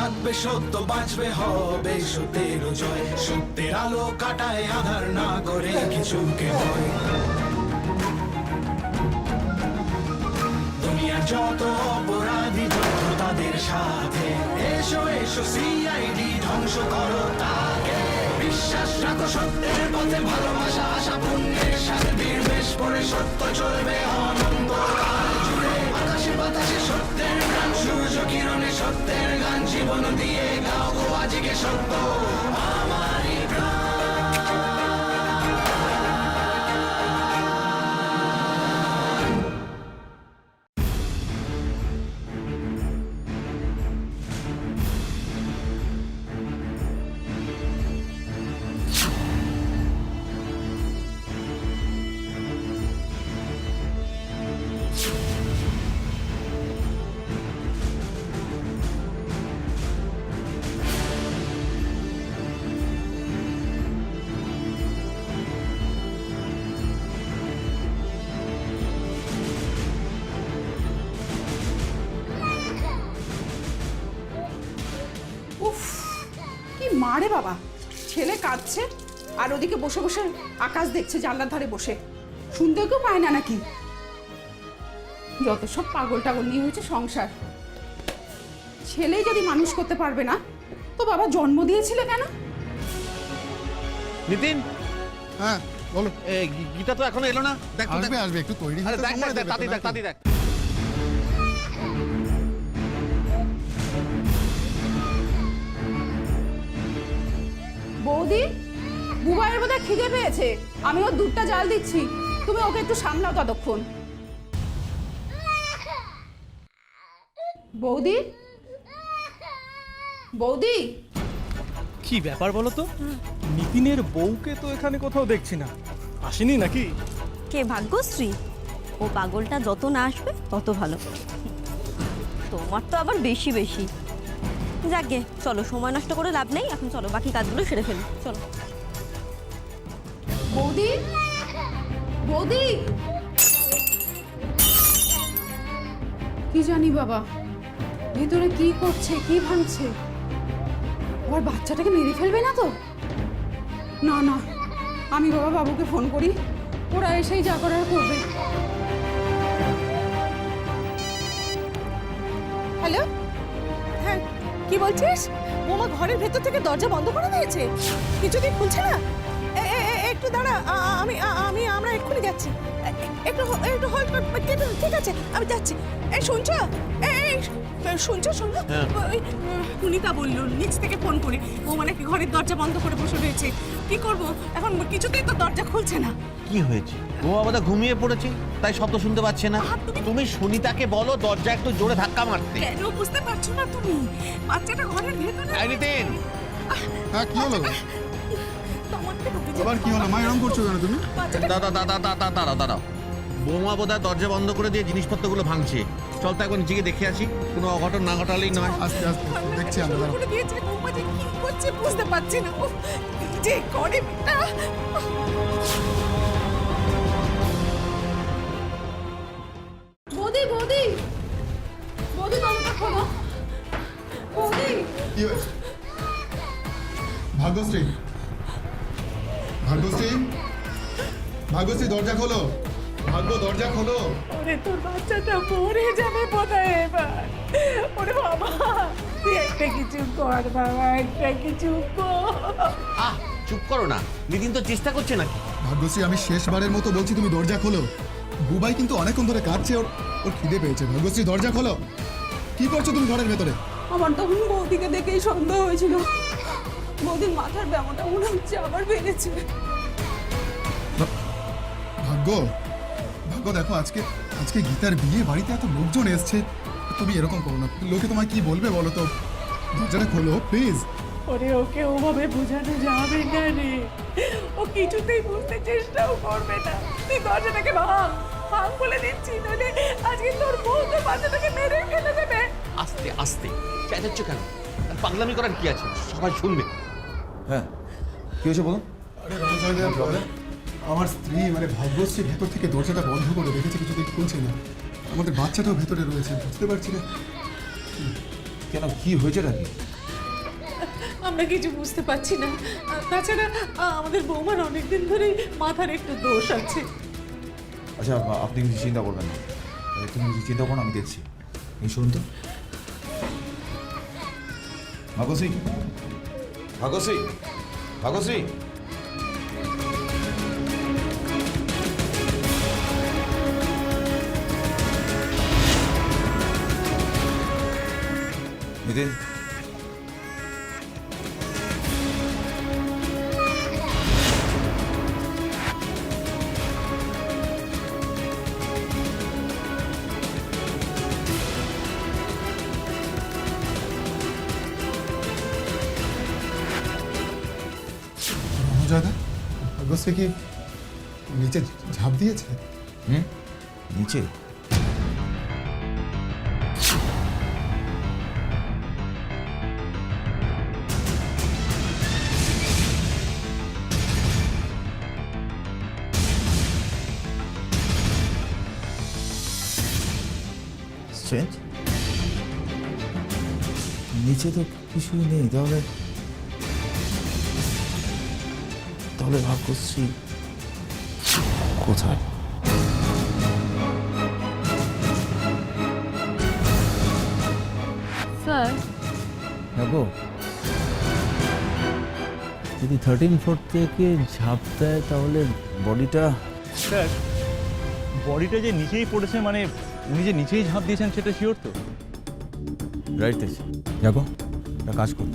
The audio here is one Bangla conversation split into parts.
থাকবে সত্য, বাঁচবে হবে সত্যের জয়। সত্যের আলো কাটায় আধার, না করে কিছুকে ভয়। দুনিয়ার যত অপরাধী যত তাদের সাথে, এসো এসো সিআইডি ধ্বংস করো তাকে। বিশ্বাস রাখো সত্যের পথে, ভালোবাসা আশা পুণ্যের সাথে, বীর বেশ পড়ে সত্য চলবে অনন্ত কাল জুড়ে। আকাশে বাতাসে সত্যের গান, সূর্য কিরণে সত্যের গান, জীবন দিয়ে গাও গো আজকে সত্য আমারই প্রাণ। উফ, কি মারে বাবা, ছেলে কাঁদছে আর ওদিকে বসে বসে আকাশ দেখছে জানলার ধারে বসে। শুনতে কেউ পায় না নাকি? যত সব পাগল টাগল নিয়ে হয়েছে সংসার। ছেলেই যদি মানুষ করতে পারবে না তো বাবা জন্ম দিয়েছিল কেন? নিতিন, হ্যাঁ বলো। গীতা তো এখনো এলো না। দেখ তো, দেখ। আসবে আসবে, একটু তৈরি আরে হতে দেখ সময় দেখ, দেবে তো তাড়াতাড়ি দেখ, নাকি? তাড়াতাড়ি দেখ। বৌদি, বুবাইয়ের বোধহয় খিদে পেয়েছে, আমি ওর দুধটা জাল দিচ্ছি, তুমি ওকে একটু সামলাও ততক্ষণ। বৌদি, বৌদি, কি ব্যাপার বলো তো? নিতিনের বউকে তো এখানে কোথাও দেখছি না, আসেনি নাকি? কে ভাগ্যশ্রী? ও পাগলটা যত না আসবে তত ভালো। তোমার তো আবার বেশি বেশি। যাকে চলো, সময় নষ্ট করে লাভ নেই, এখন চলো বাকি কাজগুলো সেরে ফেলি, চলো। বৌদি, বৌদি, কি জানি বাবা ভেতরে কি করছে, কি ভাঙছে। আবার বাচ্চাটাকে মেরে ফেলবে না তো? না না, আমি বাবা বাবুকে ফোন করি, ওরা এসেই যা করার করবে। হ্যালো, হ্যাঁ কি বলছিস? বোমা ঘরের ভেতর থেকে দরজা বন্ধ করে দিয়েছে, কিছুতেই খুলছে না। একটু দাঁড়া, আমরা এক্ষুনি যাচ্ছি। একটু একটু হোল্ড কর। ঠিক আছে, আমি যাচ্ছি। এই শুনছো? শুনছো? শোনো, ওই সুনিতা বললো নিচ থেকে ফোন করে ও মানে কি ঘরের দরজা বন্ধ করে বসে রয়েছে। কি করব এখন? কিছুতেই তো দরজা খুলছে না। কি হয়েছে? ও আবার ঘুমিয়ে পড়েছে, তাই শব্দ শুনতে পাচ্ছে না। তুমি সুনিতাকে বলো দরজা একটু জোরে ধাক্কা মারতে। কেন বুঝতে পারছো না তুমি? বাচ্চাটা ঘরের ভেতরে। এই নিতিন, হ্যাঁ কি হলো? তোমাকে ঢুকে যেতে আবার কি হলো? মা এরকম করছো কেন তুমি? দাঁড়াও। বৌমা বোধহয় দরজা বন্ধ করে দিয়ে জিনিসপত্রগুলো ভাঙছে। চল তো একবার নিচে দেখে আসি, কোনো অঘটন না ঘটালেই নয়। আস্তে আস্তে দেখছি আমরা, দাঁড়াও। করে দিয়েছে। বৌমা যে কি করছে বুঝতে পারছি না। উফ, কি যে করে মেয়েটা। বৌদি, বৌদি, বৌদি, দরজাটা খোলো। বৌদি, কি হয়েছে? ভাগ্যশ্রী, ভাগ্যশ্রী, ভাগ্যশ্রী দরজা খোলো। ভাগ্য দরজা খোলো। ওরে তোর বাচ্চাটা মরে যাবে বোধহয় এবার। ওরে বাবা, তুই একটা কিছু কর বাবা, একটা কিছু কর। চুপ করো না, নিতিন তো চেষ্টা করছে নাকি? ভাগ্যশ্রী, আমি শেষবারের মতো বলছি, তুমি দরজা খোলো। বুবাই কিন্তু অনেকক্ষণ ধরে কাঁদছে, ওর খিদে পেয়েছে। ভাগ্যশ্রী দরজা খোলো। কি করছো তুমি ঘরের ভেতরে? আমার তখন বৌদিকে দেখেই সন্দেহ হয়েছিল, বৌদির মাথার ব্যামোটা মনে হচ্ছে আবার বেড়েছে। ভাগ্য, ভাগ্য দেখো, আজকে গীতার বিয়ে, বাড়িতে এত লোকজন এসছে, তুমি এরকম করো না। লোকে তোমায় কি বলবে বলো তো? দরজাটা খোলো প্লিজ। ওরে ওকে ওভাবে বোঝানো যাবে না রে, ও কিছুতেই বুঝতে চেষ্টাও করবে না। তুই দরজাটাকে ভাঙ বলে দিচ্ছি, নইলে আজকে তোর বউ তোর বাচ্চাটাকে মেরে ফেলে দেবে। আস্তে আস্তে চেঁচাচ্ছ কেন? পাগলামি করার কি আছে? সবাই শুনবে। হ্যাঁ, কি হয়েছে বলুন? আরে রণজয় দা, আমার স্ত্রী মানে ভাগ্যশ্রী ভেতর থেকে দরজাটা বন্ধ করে রেখেছে, কিছুতেই খুলছে না। আমাদের বাচ্চাটাও ভেতরে রয়েছে, বুঝতে পারছি না। কেন, কি হয়েছে নাকি? আমরা কিছু বুঝতে পারছি না। তাছাড়া আমাদের বৌমার অনেকদিন ধরেই মাথার একটু দোষ আছে। আচ্ছা আপনি কিছু চিন্তা করবেন না, তুমি কিছু চিন্তা করো, আমি দেখছি। এই শুনুন তো, ভাগশ্রী, ভাগশ্রী, ভাগশ্রী। নিতিন, অনুজয়দা, ভাগ্যশ্রী কি নিচে ঝাঁপ দিয়েছে? নিচে? স্ট্রেঞ্জ, নিচে তো কিছুই নেই, তাহলে তাহলে ভাগ্যশ্রী কোথায়? স্যার, দেখো, যদি 13 ফ্লোর থেকে ঝাঁপ দেয় তাহলে বডিটা... স্যার, বডিটা যে নিচেই পড়েছে, মানে উনি যে নিচেই ঝাঁপ দিয়েছেন সেটা শিওর তো? রাইট আছে। দেখো, একটা কাজ করো,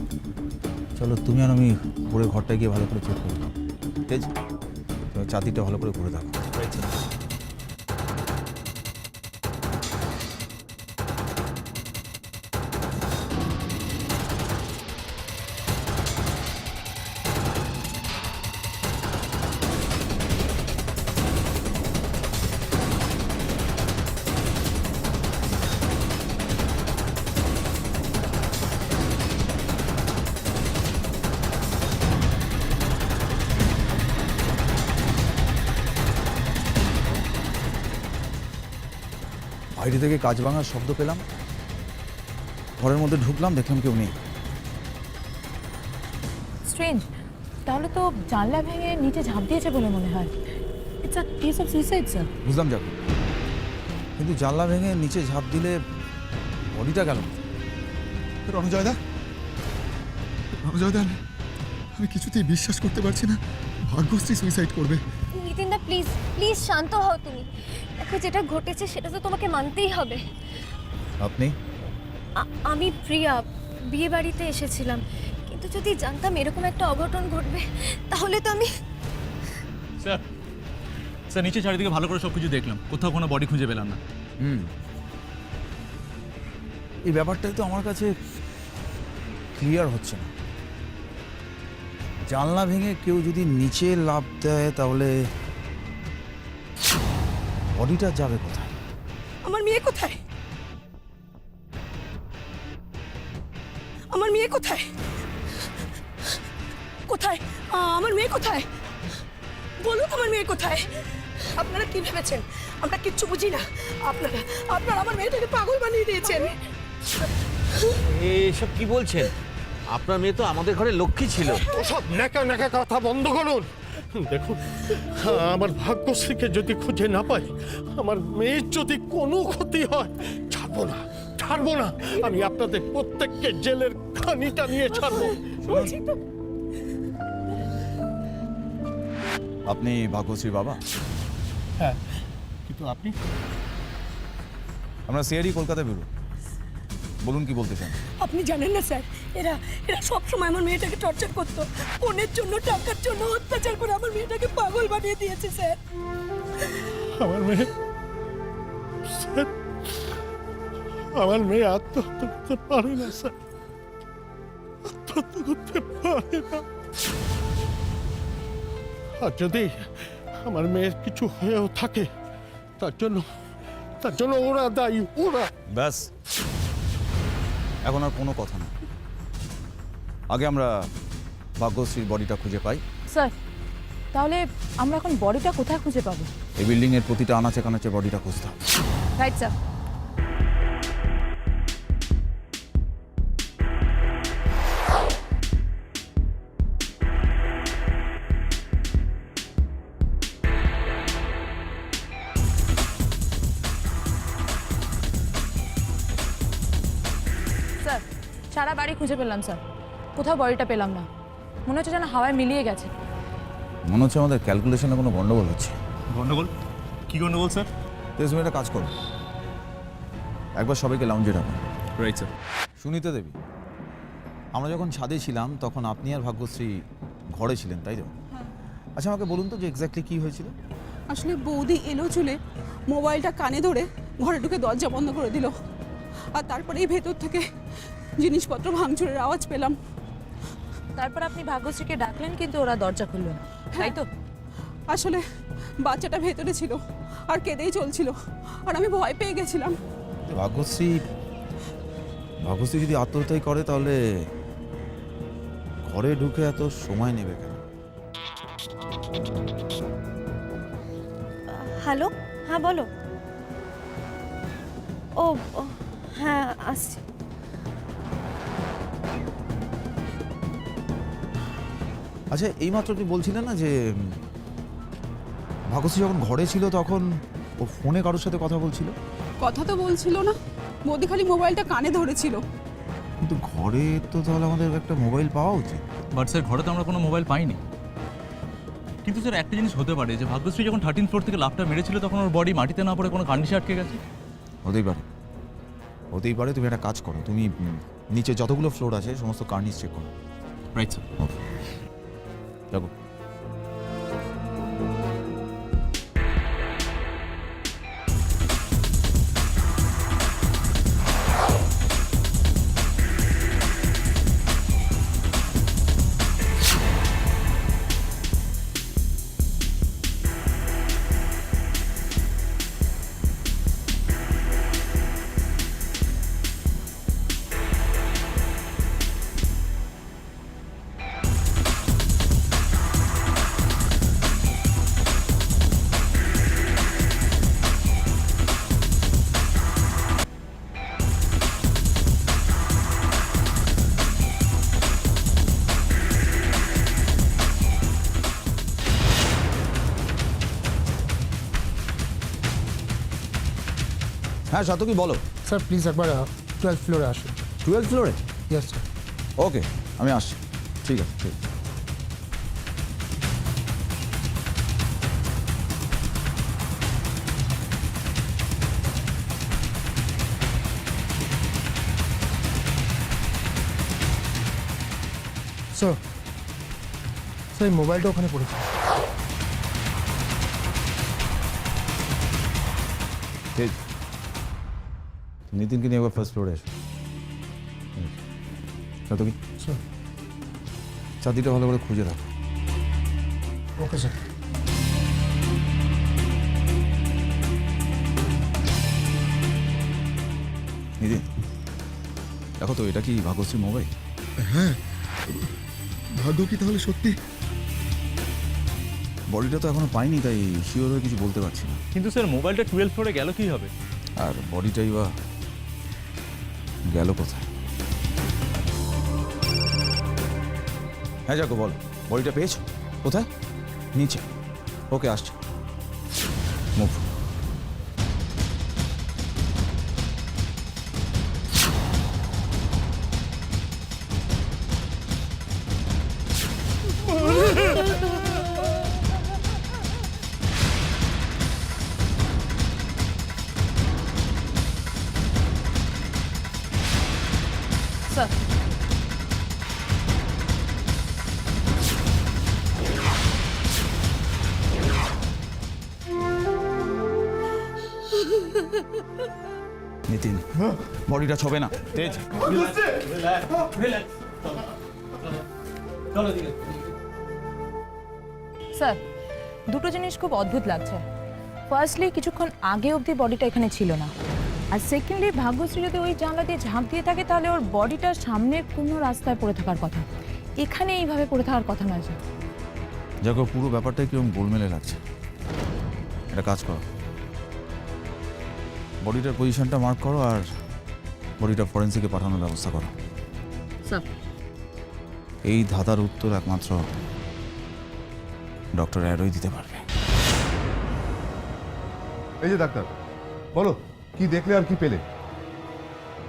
চলো তুমি আর আমি উপরের ঘরটা গিয়ে ভালো করে চেক করি। ঠিক আছে, তুমি চাতিটা ভালো করে ঘুরে দেখো। বাইরে থেকে কাঁচ ভাঙার শব্দ পেলাম, ঘরের মধ্যে ঢুকলাম, দেখলাম কেউ নেই। স্ট্রেঞ্জ, তাহলে তো জানলা ভেঙে নিচে ঝাঁপ দিয়েছে বলে মনে হয়। It's a case of suicide sir. বুঝলাম যাবো, কিন্তু জানলা ভেঙে নিচে ঝাঁপ দিলে বডিটা গেল। অনুজয়দা, অনুজয়দা, আমি কিছুতেই বিশ্বাস করতে পারছি না ভাগ্যশ্রী সুইসাইড করবে। নিতিনদা প্লিজ প্লিজ শান্ত হও তুমি। দেখো যেটা ঘটেছে সেটা তো তোমাকে মানতেই হবে। আপনি? আমি প্রিয়া, বিয়ে বাড়িতে এসেছিলাম, কিন্তু যদি জানতাম এরকম একটা অঘটন ঘটবে তাহলে তো আমি... স্যার, স্যার নিচে চারিদিকে ভালো করে সব কিছু দেখলাম, কোথাও কোনো বডি খুঁজে পেলাম না। এই ব্যাপারটাই তো আমার কাছে ক্লিয়ার হচ্ছে না। জানলা ভেঙে কেউ যদি নিচে লাফ দেয় তাহলে বডিটা যাবে কোথায়? আমার মেয়ে কোথায়? আমার মেয়ে কোথায়? কোথায় আমার মেয়ে কোথায়? বলুন আমার মেয়ে কোথায়? আপনারা কি ভেবেছেন আমরা কিচ্ছু বুঝি না? আপনারা আপনারা আমার মেয়েটাকে পাগল বানিয়ে দিয়েছেন। এসব কি বলছেন? আপনার মেয়ে তো আমাদের ঘরে লক্ষ্মী ছিল। ওসব ন্যাকা ন্যাকা কথা বন্ধ করুন। দেখুন, আমার ভাগ্যশ্রীকে যদি খুঁজে না পাই, আমার মেয়ের যদি কোনো ক্ষতি হয়, ছাড়বো না, ছাড়বো না। আমি আপনাদের প্রত্যেককে জেলের খানিটা নিয়ে ছাড়বো। আপনি ভাগ্যশ্রীর বাবা? হ্যাঁ, কিন্তু আপনি? আমরা সিআইডি কলকাতায় বেরো। বলুন কি বলতে চান? আপনি জানেন না স্যার, এরা এরা সব সময় আমার মেয়েটাকে টর্চার করতো, ফোনের জন্য, টাকার জন্য অত্যাচার করে আমার মেয়েটাকে পাগল বানিয়ে দিয়েছে স্যার। আমার মেয়ে, স্যার, আমার মেয়ে আত্মহত্যা করতে পারে না স্যার, আত্মহত্যা করতে পারে না। আর যদি আমার মেয়ের কিছু হয়েও থাকে, তার জন্য ওরা দায়ী, ওরা। ব্যাস, এখন আর কোনো কথা না। আগে আমরা ভাগ্যশ্রীর বডিটা খুঁজে পাই। স্যার, তাহলে আমরা এখন বডিটা কোথায় খুঁজে পাবো? এই বিল্ডিংয়ের প্রতিটা আনাচে কানাচে বডিটা খুঁজতে হবে। Right sir. স্যার সারা বাড়ি খুঁজে পেলাম স্যার, কোথাও বডিটা পেলাম না। মনে হচ্ছে যেন হাওয়ায় মিলিয়ে গেছে। মনে হচ্ছে আমাদের ক্যালকুলেশনে কোনো গন্ডগোল হচ্ছে। গন্ডগোল? কি গন্ডগোল স্যার? তুমি একটা কাজ করো, একবার সবাইকে লাউঞ্জে ডাকো। Right sir. সুনিতা দেবী, আমরা যখন ছাদে ছিলাম তখন আপনি আর ভাগ্যশ্রী ঘরে ছিলেন, তাই তো? আচ্ছা আমাকে বলুন তো যে এক্স্যাক্টলি কী হয়েছিল। আসলে বৌদি এলো চলে মোবাইলটা কানে ধরে ঘরে ঢুকে দরজা বন্ধ করে দিল, আর তারপরেই ভেতর থেকে জিনিসপত্র ভাঙচুরের আওয়াজ পেলাম। তারপর আপনি ভাগ্যশ্রীকে ডাকলেন কিন্তু ওরা দরজা খুলল না, তাই তো? আসলে বাচ্চাটা ভেতরে ছিল আর কেঁদেই চলছিল, আর আমি ভয় পেয়ে গেছিলাম। ভাগ্যশ্রী যদি আত্মহত্যাই করে তাহলে ঘরে ঢুকে এত সময় নেবে কেন? হ্যালো, হ্যাঁ বলো। ও ও, হ্যাঁ আসছি। আচ্ছা এইমাত্র আপনি বলছিলেন না যে ভাগ্যশ্রী যখন ঘরে ছিল তখন ও ফোনে কারোর সাথে কথা বলছিল? কথা তো বলছিল না, বৌদি খালি মোবাইলটা কানে ধরেছিল। কিন্তু ঘরে তো তাহলে আমাদের একটা মোবাইল পাওয়া উচিত। বাট স্যার ঘরে তো আমরা কোনো মোবাইল পাইনি। কিন্তু স্যার একটা জিনিস হতে পারে যে ভাগ্যশ্রী যখন 13th ফ্লোর থেকে লাফটা মেরেছিল তখন ওর বডি মাটিতে না পড়ে কোনো কার্নিশে আটকে গেছে। হতেই পারে। তুমি একটা কাজ করো, তুমি নিচে যতগুলো ফ্লোর আছে সমস্ত কার্নিশ চেক করো। Right sir. দেখো হ্যাঁ সাতকি বলো। স্যার প্লিজ একবার 12th ফ্লোরে আসুন। 12th ফ্লোরে? Yes sir. ওকে আমি আসছি, ঠিক আছে ঠিক আছে। স্যার স্যার এই মোবাইলটা ওখানে পড়েছে। নিতিনকে নিয়ে একবার ফার্স্ট ফ্লোরে এসো। সাতকি স্যার। চাঁদিটা ভালো করে খুঁজে রাখো। Okay sir. নিতিন দেখো তো এটা কি ভাগ্যশ্রীর মোবাইল? হ্যাঁ, ভাগ্য কি তাহলে সত্যি? বডিটা তো এখনো পাইনি তাই শিওর হয়ে কিছু বলতে পারছি না। কিন্তু স্যার মোবাইলটা 12th ফ্লোরে গেল কি হবে? আর বডিটাই বা গেল কোথায়? হ্যাঁ যাকো বলো, বডিটা পেয়েছো কোথায়? নিচে? ওকে আসছে, মুভ। স্যার নিতিন বডিটা ছবে না, তেজ। স্যার দুটো জিনিস খুব অদ্ভুত লাগছে। ফার্স্টলি কিছুক্ষণ আগে অবধি বডিটা এখানে ছিল না, আর সেকেন্ডলি ভাগ্যশ্রী যদি ওই জানলা দিয়ে ঝাঁপ দিয়ে থাকে তাহলে ওর বডিটা সামনের কোনো রাস্তায় পড়ে থাকার কথা, এখানে এইভাবে পড়ে থাকার কথা নয়। স্যার যাকো পুরো ব্যাপারটাই কিরকম গোলমেলে লাগছে। একটা কাজ করো, বডিটার পজিশনটা মার্ক করো আর বডিটা ফরেন্সিকে পাঠানোর ব্যবস্থা করো। স্যার এই ধাঁধার উত্তর একমাত্র ডক্টর অ্যারোই দিতে পারবে। এই যে ডাক্তার, বলো কি দেখলে আর কি পেলে?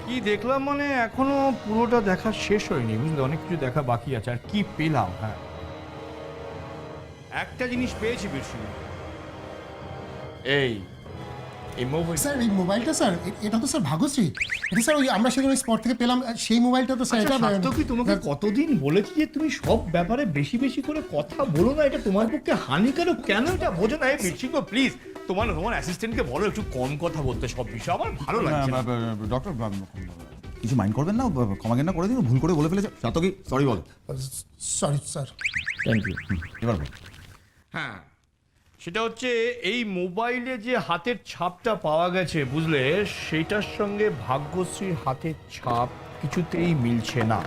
কি দেখলাম মানে এখনো পুরোটা দেখা শেষ হয়নি, বুঝলে, অনেক কিছু দেখা বাকি আছে। আর কি পেলাম, হ্যাঁ একটা জিনিস পেয়েছি বেশি, এই মোবাইল। স্যার এই মোবাইলটা স্যার এটা তো স্যার ভাগ্যশ্রী, এটা স্যার ওই আমরা সেদিন স্পট থেকে পেলাম সেই মোবাইলটা তো স্যার। এটা কি তোমাকে কতদিন বলেছি যে তুমি সব ব্যাপারে বেশি বেশি করে কথা বলো না, এটা তোমার পক্ষে হানিকারক। কেন এটা বোঝো না? এই মির্চিগো প্লিজ তোমার অ্যাসিস্ট্যান্টকে বলো একটু কম কথা বলতে সব বিষয়ে, আমার ভালো লাগছে না। ডক্টর কিছু মাইন্ড করবেন না, ক্ষমা জ্ঞান করে দিন, ভুল করে বলে ফেলেছে। সাতকি সরি বল। Sorry sir. Thank you. এবার বল। হ্যাঁ, সেটা হচ্ছে এই মোবাইলে যে হাতের ছাপটা পাওয়া গেছে, বুঝলে, সেইটার সঙ্গে ভাগ্যশ্রীর হাতের ছাপ কিছুতেই মিলছে না।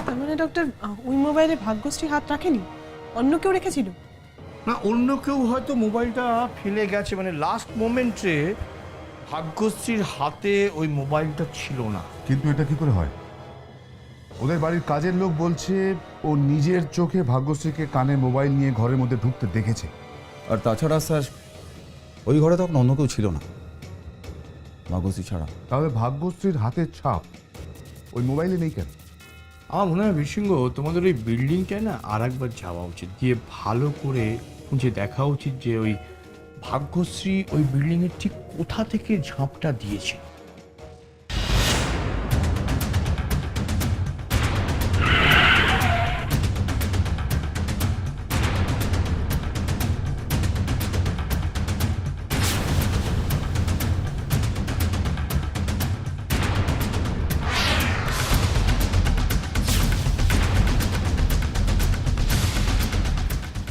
তার মানে ডক্টর ওই মোবাইলে ভাগ্যশ্রী হাত রাখেনি, অন্য কেউ রেখেছিল? না, অন্য কেউ হয়তো মোবাইলটা ফেলে গেছে, মানে লাস্ট মোমেন্টে ভাগ্যশ্রীর হাতে ওই মোবাইলটা ছিল না। কিন্তু এটা কি করে হয়? ওদের বাড়ির কাজের লোক বলছে ও নিজের চোখে ভাগ্যশ্রীকে কানে মোবাইল নিয়ে ঘরের মধ্যে ঢুকতে দেখেছে। আর তাছাড়া স্যার ওই ঘরে তখন অন্য কেউ ছিল না ভাগ্যশ্রী ছাড়া। তাহলে ভাগ্যশ্রীর হাতের ছাপ ওই মোবাইলে নেই কেন? আমার মনে হয় বিশৃঙ্গ, তোমাদের ওই বিল্ডিংটায় না আর একবার যাওয়া উচিত, দিয়ে ভালো করে খুঁজে দেখা উচিত যে ওই ভাগ্যশ্রী ওই বিল্ডিংয়ের ঠিক কোথা থেকে ঝাঁপটা দিয়েছে।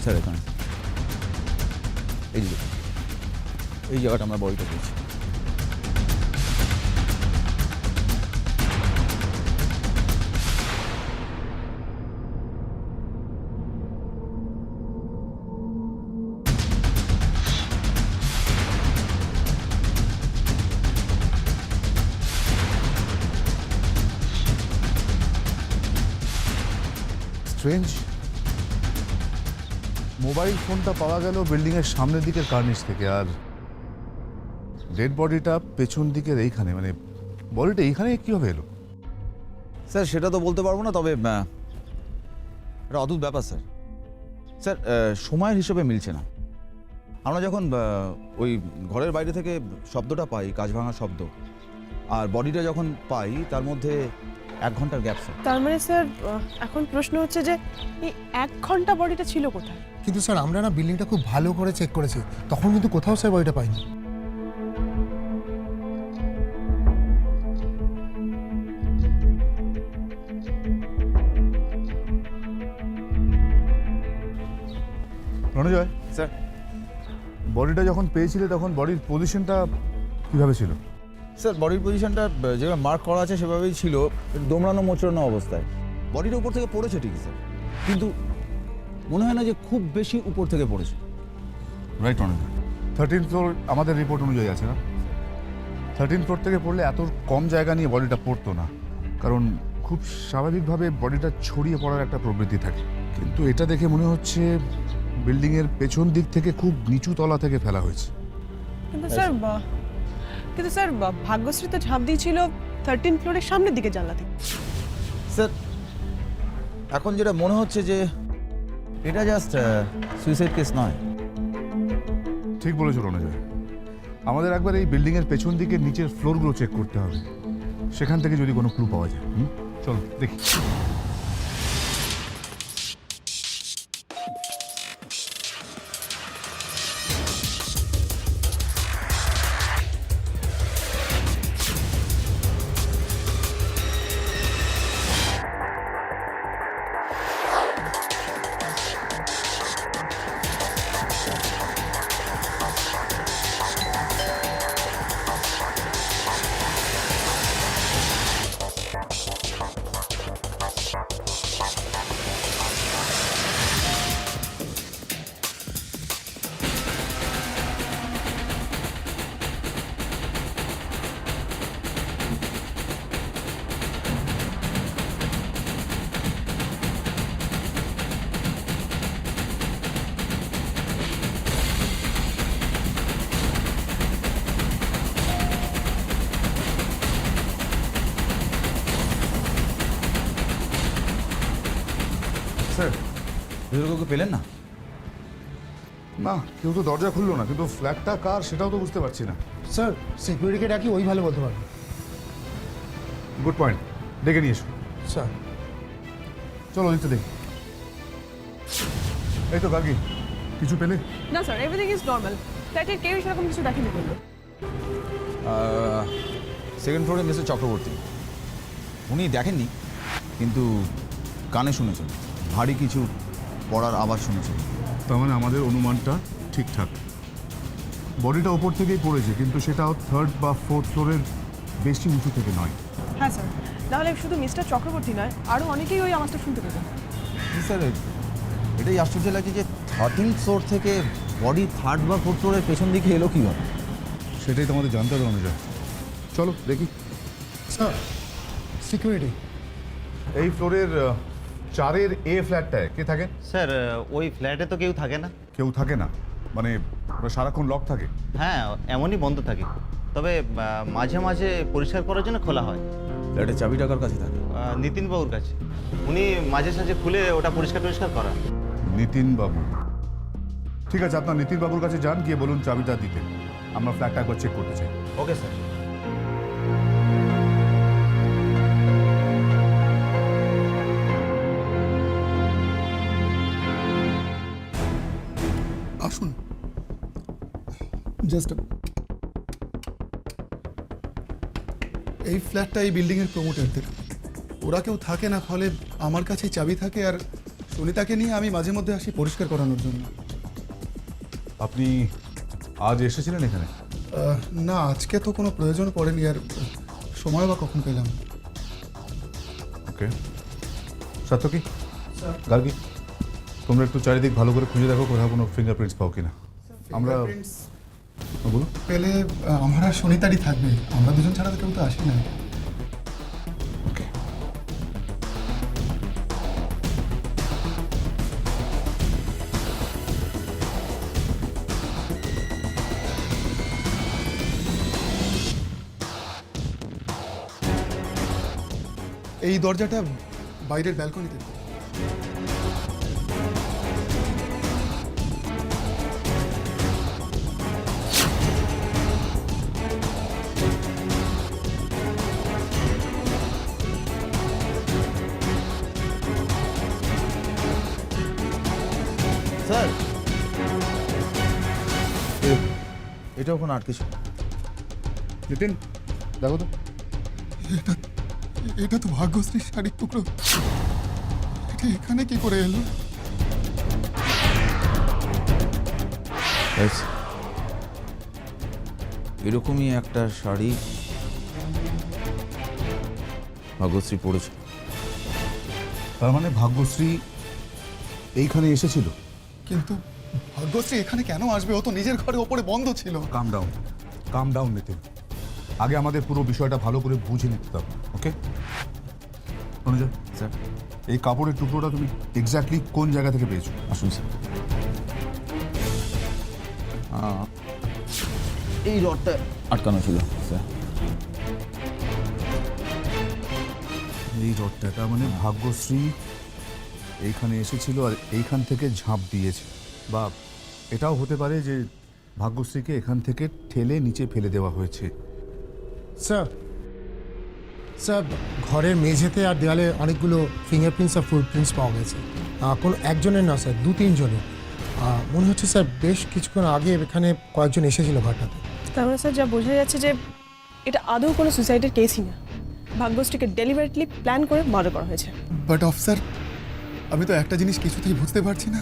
স্যার এখানে এই জায়গাটা আমরা বডিটা পেয়েছি। স্ট্রেঞ্জ, মোবাইল ফোনটা পাওয়া গেল বিল্ডিংয়ের সামনের দিকের কার্নিশ থেকে, আর ডেড বডিটা পেছন দিকের এইখানে, মানে বডিটা এইখানে কীভাবে এলো? স্যার সেটা তো বলতে পারবো না, তবে এটা অদ্ভুত ব্যাপার স্যার। স্যার সময়ের হিসেবে মিলছে না। আমরা যখন ওই ঘরের বাইরে থেকে শব্দটা পাই, কাঁচ ভাঙার শব্দ, আর বডিটা যখন পাই তার মধ্যে 1 ঘন্টার গ্যাপ স্যার। তার মানে স্যার এখন প্রশ্ন হচ্ছে যে এই 1 ঘন্টা বডিটা ছিল কোথায়? কিন্তু স্যার আমরা না বিল্ডিংটা খুব ভালো করে চেক করেছি, তখন কিন্তু কোথাও স্যার বডিটা পাইনি। রণজয় স্যার বডিটা যখন পেয়েছিলে তখন বডির পজিশনটা কীভাবে ছিল? স্যার বডির পজিশনটা যেভাবে মার্ক করা আছে সেভাবেই ছিল, দোমড়ানো মোচড়ানো অবস্থায়। বডিটা উপর থেকে পড়েছে ঠিকই স্যার, কিন্তু মনে হয় না যে খুব বেশি উপর থেকে পড়েছে। রাইট রণজয়, 13th ফ্লোর আমাদের রিপোর্ট অনুযায়ী আছে না? 13th ফ্লোর থেকে পড়লে এত কম জায়গা নিয়ে বডিটা পড়তো না, কারণ খুব স্বাভাবিকভাবে বডিটা ছড়িয়ে পড়ার একটা প্রবৃত্তি থাকে। কিন্তু এটা দেখে মনে হচ্ছে বিল্ডিংয়ের পেছন দিক থেকে খুব নিচু তলা থেকে ফেলা হয়েছে। কিন্তু স্যার ভাগ্যশ্রী তো ঝাঁপ দিয়েছিল 13 ফ্লোরের সামনের দিকে জানলা থেকে। স্যার এখন যেটা মনে হচ্ছে যে এটা জাস্ট সুইসাইড কেস নয়। ঠিক বলেছো রণজয়, আমাদের একবার এই বিল্ডিংয়ের পেছন দিকে নিচের ফ্লোরগুলো চেক করতে হবে, সেখান থেকে যদি কোনো ক্লু পাওয়া যায়। চলো দেখি। স্যার ভিতরে কাউকে পেলেন না? না, কেউ তো দরজা খুললো না, কিন্তু ফ্ল্যাটটা কার সেটাও তো বুঝতে পারছি না। স্যার সিকিউরিটিকে ডাকি, ওই ভালো বলতে পারবে। গুড পয়েন্ট, ডেকে নিয়ে এসো। স্যার চলো দেখতে দেখি। এই তো গার্গী, কিছু পেলে? না স্যার, এভরিথিং ইজ নর্মাল। ফ্ল্যাটের কেউ সেরকম কিছু দেখেনি বললো। সেকেন্ড ফ্লোরে মিস্টার চক্রবর্তী, উনি দেখেননি কিন্তু কানে শুনেছেন ভারী কিছু পড়ার আওয়াজ শুনেছেন। তার মানে আমাদের অনুমানটা ঠিকঠাক। বডিটা ওপর থেকেই পড়েছে, কিন্তু সেটাও থার্ড বা ফোর্থ ফ্লোরের বেশি উঁচু থেকে নয়। হ্যাঁ স্যার, তাহলে শুধু মিস্টার চক্রবর্তী নয়, আরও অনেকেই ওই আওয়াজটা শুনতে পেতেন। স্যার এটাই আশ্চর্য লাগছে যে 13th ফ্লোর থেকে বডি থার্ড বা ফোর্থ ফ্লোরের পেছন দিকে এলো কীভাবে? সেটাই তো আমাদের জানতে হবে অনুযায়ী। চলো দেখি। স্যার সিকিউরিটি এই ফ্লোরের 4-এর এ ফ্ল্যাটটায় কে থাকে? স্যার ওই ফ্ল্যাটে তো কেউ থাকে না। কেউ থাকে না মানে ওরা সারাক্ষণ লক থাকে? হ্যাঁ, এমনই বন্ধ থাকে, তবে মাঝে মাঝে পরিষ্কার করার জন্য খোলা হয়। ফ্ল্যাটের চাবি টাকার কাছে থাকে? নিতিনবাবুর কাছে, উনি মাঝে সাঝে খুলে ওটা পরিষ্কার করান। নিতিন বাবু, ঠিক আছে, আপনার নিতিন বাবুর কাছে যান, গিয়ে বলুন চাবিটা দিতে। আমরা ফ্ল্যাটটা একবার চেক করতে চাই। Okay sir. আসুন। জাস্ট এই ফ্ল্যাটটা এই বিল্ডিংয়ের প্রমোটারদের, ওরা কেউ থাকে না, ফলে আমার কাছে চাবি থাকে। আর সুনিতাকে নিয়ে আমি মাঝে মধ্যে আসি পরিষ্কার করানোর জন্য। আপনি আজ এসেছিলেন এখানে? না, আজকে তো কোনো প্রয়োজন পড়েনি, আর সময় বা কখন পেলাম। ওকে, সার্থকী, গার্গী, তোমরা একটু চারিদিক ভালো করে খুঁজে দেখো কোথাও কোনো ফিঙ্গারপ্রিন্টস পাও কিনা। আমরা বলুন। পেলে আমার আর সুনিতারই থাকবে, আমরা দুজন ছাড়া তো কেউ তো আসি না। ওকে। এই দরজাটা বাইরের ব্যালকনিতে। স্যার এটা ওখানে আটকে ছিল। নিতিন, দেখো তো। এটা তো ভাগ্যশ্রীর শাড়ির টুকরো। এটা এখানে কি করে এলো? এরকমই একটা শাড়ি ভাগ্যশ্রী পড়েছে। তার মানে ভাগ্যশ্রী এইখানে এসেছিল? কিন্তু ভাগ্যশ্রী এখানে কেন আসবে? ও তো নিজের ঘরে ওপরে বন্ধ ছিল। কাম ডাউন, কাম ডাউন নিতিন। আগে আমাদের পুরো বিষয়টা ভালো করে বুঝে নিতে হবে, ওকে? অনুজয় স্যার, এই কাপড়ের টুকরোটা তুমি এক্স্যাক্টলি কোন জায়গা থেকে পেয়েছো? আসুন স্যার। এই রডটা আটকানো ছিল স্যার। এই রডটা, তার মানে ভাগ্যশ্রী এইখানে এসেছিল আর এইখান থেকে ঝাঁপ দিয়েছে, বা এটাও হতে পারে যে ভাগ্যশ্রীকে এখান থেকে ঠেলে নিচে ফেলে দেওয়া হয়েছে। স্যার, স্যার ঘরের মেঝেতে আর দেওয়ালে অনেকগুলো ফিঙ্গারপ্রিন্টস আর ফুটপ্রিন্টস পাওয়া গেছে। কোনো একজনের না স্যার, 2-3 জনের। মনে হচ্ছে স্যার বেশ কিছুক্ষণ আগে এখানে কয়েকজন এসেছিল ঘরটাতে। তার মানে স্যার যা বোঝা যাচ্ছে যে এটা আদৌ কোনো সুসাইডের কেসই না, ভাগ্যশ্রীকে ডেলিভারেটলি প্ল্যান করে মার্ডার করা হয়েছে। বাট অফিসার, আমি তো একটা জিনিস কিছুতেই বুঝতে পারছি না,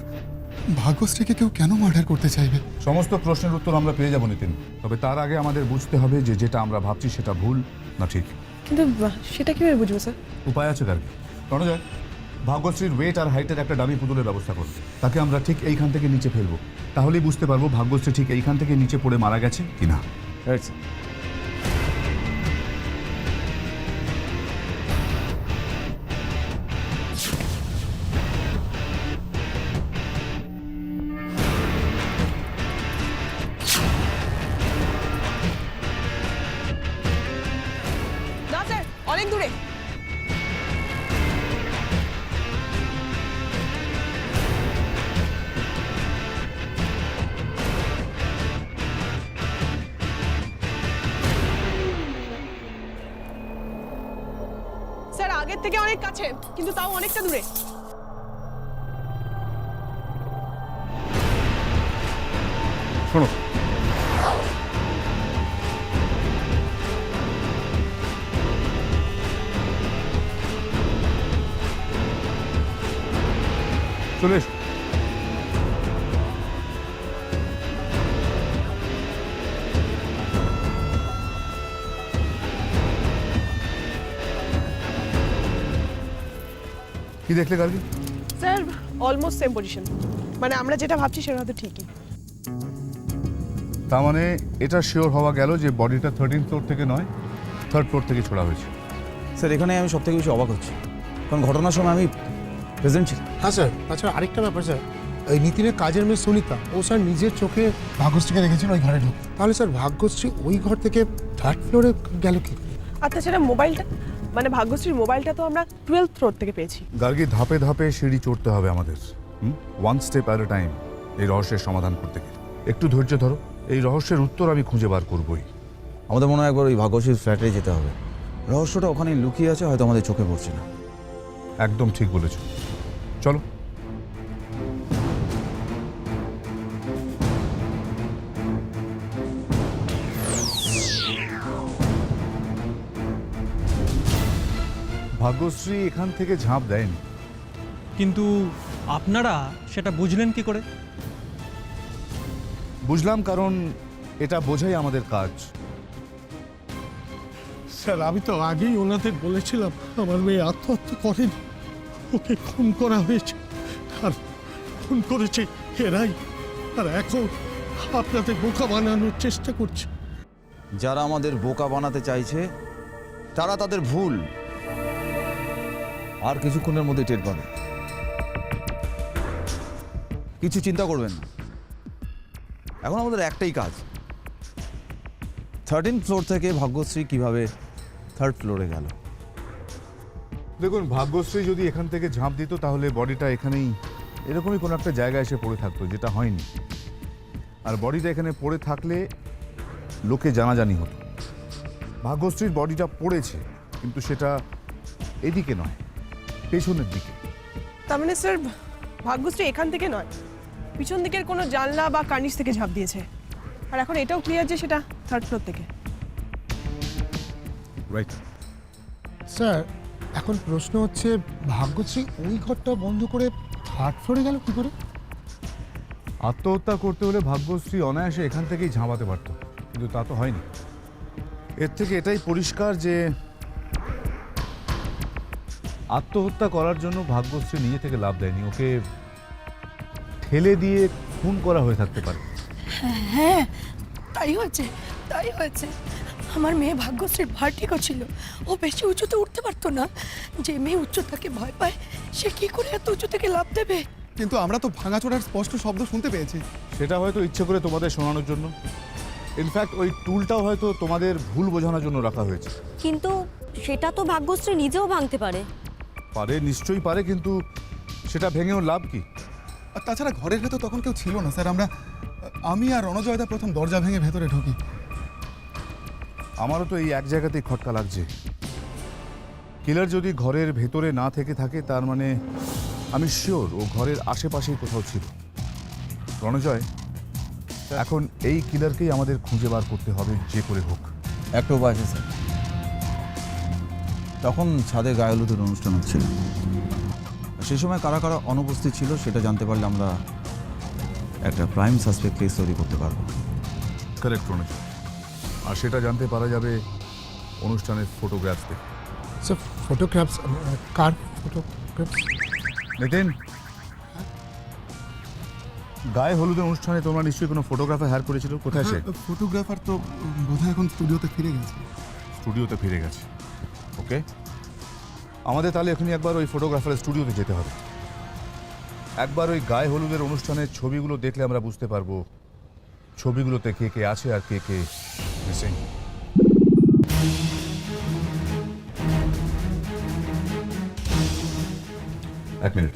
ভাগ্যশ্রীকে কেউ কেন মার্ডার করতে চাইবে? সমস্ত প্রশ্নের উত্তর আমরা পেয়ে যাবো নিতিন, তবে তার আগে আমাদের বুঝতে হবে যে যেটা আমরা ভাবছি সেটা ভুল না ঠিক। কিন্তু সেটা কীভাবে বুঝবো স্যার? উপায় আছে গার্গী। অনুজয়, ভাগ্যশ্রীর ওয়েট আর হাইটের একটা ডামি পুতুলের ব্যবস্থা করব। তাকে আমরা ঠিক এইখান থেকে নিচে ফেলবো, তাহলেই বুঝতে পারবো ভাগ্যশ্রী ঠিক এইখান থেকে নিচে পড়ে মারা গেছে কিনা। Right sir. না স্যার, অনেক দূরে। আগের থেকে অনেক কাছে, কিন্তু তাও অনেকটা দূরে। শোনো, চলে এসো। কি দেখলে Gargi? Sir almost same position, মানে আমরা যেটা ভাবছি সেটা হয়তো ঠিকই। তার মানে এটা শিওর হওয়া গেল যে বডিটা 13th ফ্লোর থেকে নয়, 3rd ফ্লোর থেকে ছোড়া হয়েছে। স্যার এখানে আমি সব থেকে বেশি অবাক হচ্ছি, কারণ ঘটনার সময় আমি প্রেজেন্ট ছিলাম। হ্যাঁ স্যার, তাছাড়া আরেকটা ব্যাপার স্যার, এই নিতিনের কাজের মেয়ে সুনিতা, ও স্যার নিজের চোখে ভাগ্যশ্রীকে দেখেছিল ওই ঘরে ঢুকতে। তাহলে স্যার ভাগ্যশ্রী ওই ঘর থেকে 3rd ফ্লোরে গেল কি করে? আর তাছাড়া মোবাইলটা, মানে ভাগ্যশ্রীর মোবাইলটা তো আমরা 12th ফ্লোর থেকে পেয়েছি। গার্গী, ধাপে ধাপে সিঁড়ি চড়তে হবে আমাদের, one step at a time এই রহস্যের সমাধান করতে গেলে। একটু ধৈর্য ধরো, এই রহস্যের উত্তর আমি খুঁজে বার করবই। আমাদের মনে হয় একবার ওই ভাগ্যশ্রীর ফ্ল্যাটে যেতে হবে, রহস্যটা ওখানে লুকিয়ে আছে, হয়তো আমাদের চোখে পড়ছে না। একদম ঠিক বলেছ, চলো। ভাগ্যশ্রী এখান থেকে ঝাঁপ দেয়নি, কিন্তু আপনারা সেটা বুঝলেন কি করে? বুঝলাম, কারণ এটা বোঝাই আমাদের কাজ। স্যার আমি তো আগেই ওনাদের বলেছিলাম আমার মেয়ে আত্মহত্যা করেনি, ওকে খুন করা হয়েছে, আর খুন করেছে এরাই, আর এখন আপনাদের বোকা বানানোর চেষ্টা করছে। যারা আমাদের বোকা বানাতে চাইছে তারা তাদের ভুল আর কিছুক্ষণের মধ্যে টের পাবে। কিছু চিন্তা করবেন না, এখন আমাদের একটাই কাজ, 13th ফ্লোর থেকে ভাগ্যশ্রী কিভাবে 3rd ফ্লোরে গেল। দেখুন, ভাগ্যশ্রী যদি এখান থেকে ঝাঁপ দিত তাহলে বডিটা এখানেই এরকমই কোনো একটা জায়গায় এসে পড়ে থাকতো, যেটা হয়নি। আর বডিটা এখানে পড়ে থাকলে লোকে জানাজানি হতো। ভাগ্যশ্রীর বডিটা পড়েছে, কিন্তু সেটা এদিকে নয়, পেছনের দিকে। তার মানে স্যার ভাগ্যশ্রী এখান থেকে নয়, পিছন দিকের কোনো জানলা বা কার্নিশ থেকে ঝাঁপ দিয়েছে। আর এখন এটাও ক্লিয়ার যে সেটা 3rd ফ্লোর থেকে। রাইট স্যার এখন প্রশ্ন হচ্ছে, ভাগ্যশ্রী ওই ঘরটা বন্ধ করে 3rd ফ্লোরে গেল কি করে? আত্মহত্যা করতে হলে ভাগ্যশ্রী অনায়াসে এখান থেকেই ঝাঁপাতে পারত, কিন্তু তা তো হয়নি। এর থেকে এটাই পরিষ্কার যে আত্মহত্যা করার জন্য ভাগ্যশ্রী নিজে থেকে লাভ দেয়নি, ওকে ঠেলে দিয়ে খুন করা হয়ে থাকতে পারে। হ্যাঁ তাই হয়েছে, তাই হয়েছে। আমার মেয়ে ভাগ্যশ্রীর ভার্টিগো ছিল, ও বেশি উঁচুতে উঠতে পারতো না। যে মেয়ে উচ্চতাকে ভয় পায় সে কি করে এত উঁচু থেকে লাফ দেবে? কিন্তু আমরা তো ভাঙাচোরার স্পষ্ট শব্দ শুনতে পেয়েছি। সেটা হয়তো ইচ্ছে করে তোমাদের শোনানোর জন্য, ইনফ্যাক্ট ওই টুলটাও হয়তো তোমাদের ভুল বোঝানোর জন্য রাখা হয়েছে। কিন্তু সেটা তো ভাগ্যশ্রী নিজেও ভাঙতে পারে। পারে, নিশ্চয়ই পারে, কিন্তু সেটা ভেঙেও লাভ কি? আর তাছাড়া ঘরের ভেতর তখন কেউ ছিল না স্যার, আমি আর রণজয়দা প্রথম দরজা ভেঙে ভেতরে ঢুকি। আমারও তো এই এক জায়গাতেই খটকা লাগছে। কিলার যদি ঘরের ভেতরে না থেকে থাকে, তার মানে আমি শিওর ও ঘরের আশেপাশেই কোথাও ছিল। রণজয়, এখন এই কিলারকেই আমাদের খুঁজে বার করতে হবে যে করে হোক। একটা উপায় আছে স্যার, তখন ছাদে গায়ে হলুদের অনুষ্ঠান হচ্ছিল, সেই সময় কারা কারা অনুপস্থিত ছিল সেটা জানতে পারলে আমরা একটা প্রাইম সাসপেক্ট কেস তৈরি করতে পারবো। কারেক্ট রণজয়, আর সেটা জানতে পারা যাবে অনুষ্ঠানের ফটোগ্রাফস দেখে। Sir photographs? কার ফটোগ্রাফস? নিতিন, গায়ে হলুদের অনুষ্ঠানে তোমরা নিশ্চয়ই কোনো ফটোগ্রাফার হায়ার করেছিল, কোথায় সে? ফটোগ্রাফার তো বোধহয় এখন স্টুডিওতে ফিরে গেছে। স্টুডিওতে ফিরে গেছে, ওকে। আমাদের তাহলে এখনই একবার ওই ফটোগ্রাফারের স্টুডিওতে যেতে হবে। একবার ওই গায়ে হলুদের অনুষ্ঠানের ছবিগুলো দেখলে আমরা বুঝতে পারবো ছবিগুলোতে কে কে আছে আর কে কে মিসিং। এক মিনিট।